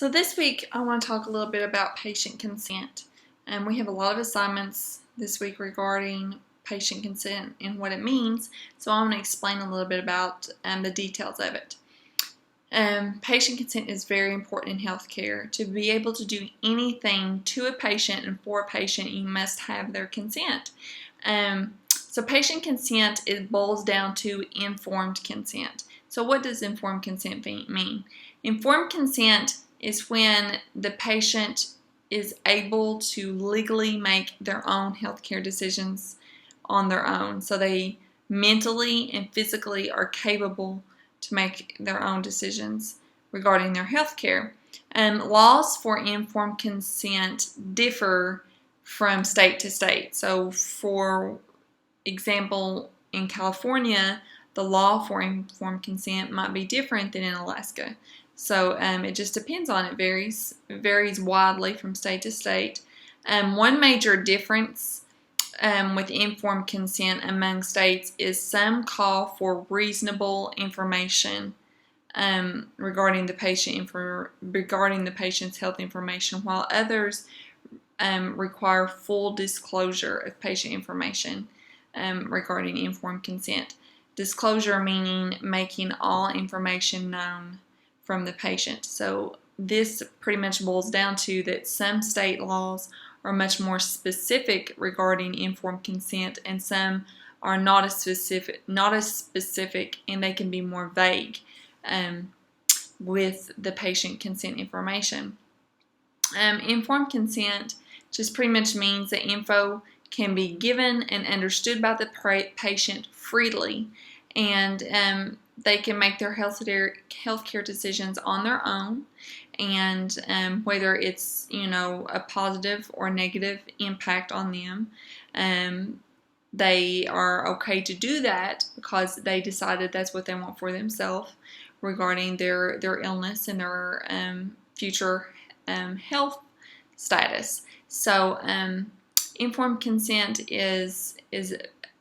So this week I want to talk a little bit about patient consent. We have a lot of assignments this week regarding patient consent and what it means, so I want to explain a little bit about the details of it. Patient consent is very important in healthcare. To be able to do anything to a patient and for a patient, you must have their consent. So patient consent, it boils down to informed consent. So what does informed consent mean? Informed consent is when the patient is able to legally make their own healthcare decisions on their own. So they mentally and physically are capable to make their own decisions regarding their healthcare. Laws for informed consent differ from state to state. So for example, in California, the law for informed consent might be different than in Alaska. So it just depends on it. It varies widely from state to state. One major difference with informed consent among states is some call for reasonable information regarding the patient's health information, while others require full disclosure of patient information regarding informed consent. Disclosure meaning making all information known from the patient. So this pretty much boils down to that some state laws are much more specific regarding informed consent, and some are not as specific, and they can be more vague with the patient consent information. Informed consent just pretty much means that info can be given and understood by the patient freely, and they can make their healthcare decisions on their own, and whether it's a positive or negative impact on them, they are okay to do that because they decided that's what they want for themselves regarding their illness and their future health status. So informed consent is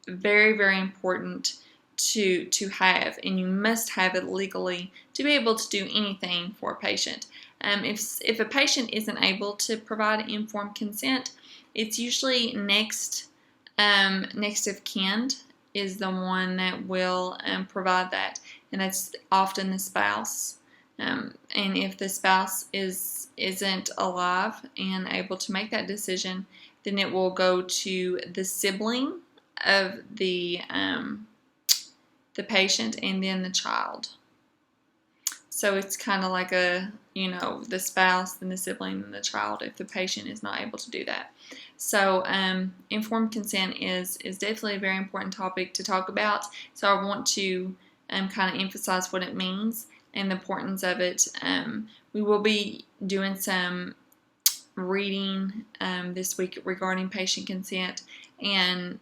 very, very important to have, and you must have it legally to be able to do anything for a patient. If a patient isn't able to provide informed consent, it's usually next of kin is the one that will provide that, and that's often the spouse. And if the spouse isn't alive and able to make that decision, then it will go to the sibling of the patient and then the child. So it's kind of like the spouse, then the sibling, and the child if the patient is not able to do that. So informed consent is definitely a very important topic to talk about. So I want to kind of emphasize what it means and the importance of it. We will be doing some reading this week regarding patient consent, and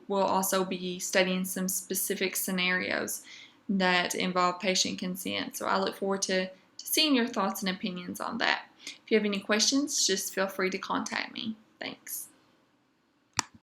we'll also be studying some specific scenarios that involve patient consent. So I look forward to seeing your thoughts and opinions on that. If you have any questions, just feel free to contact me. Thanks.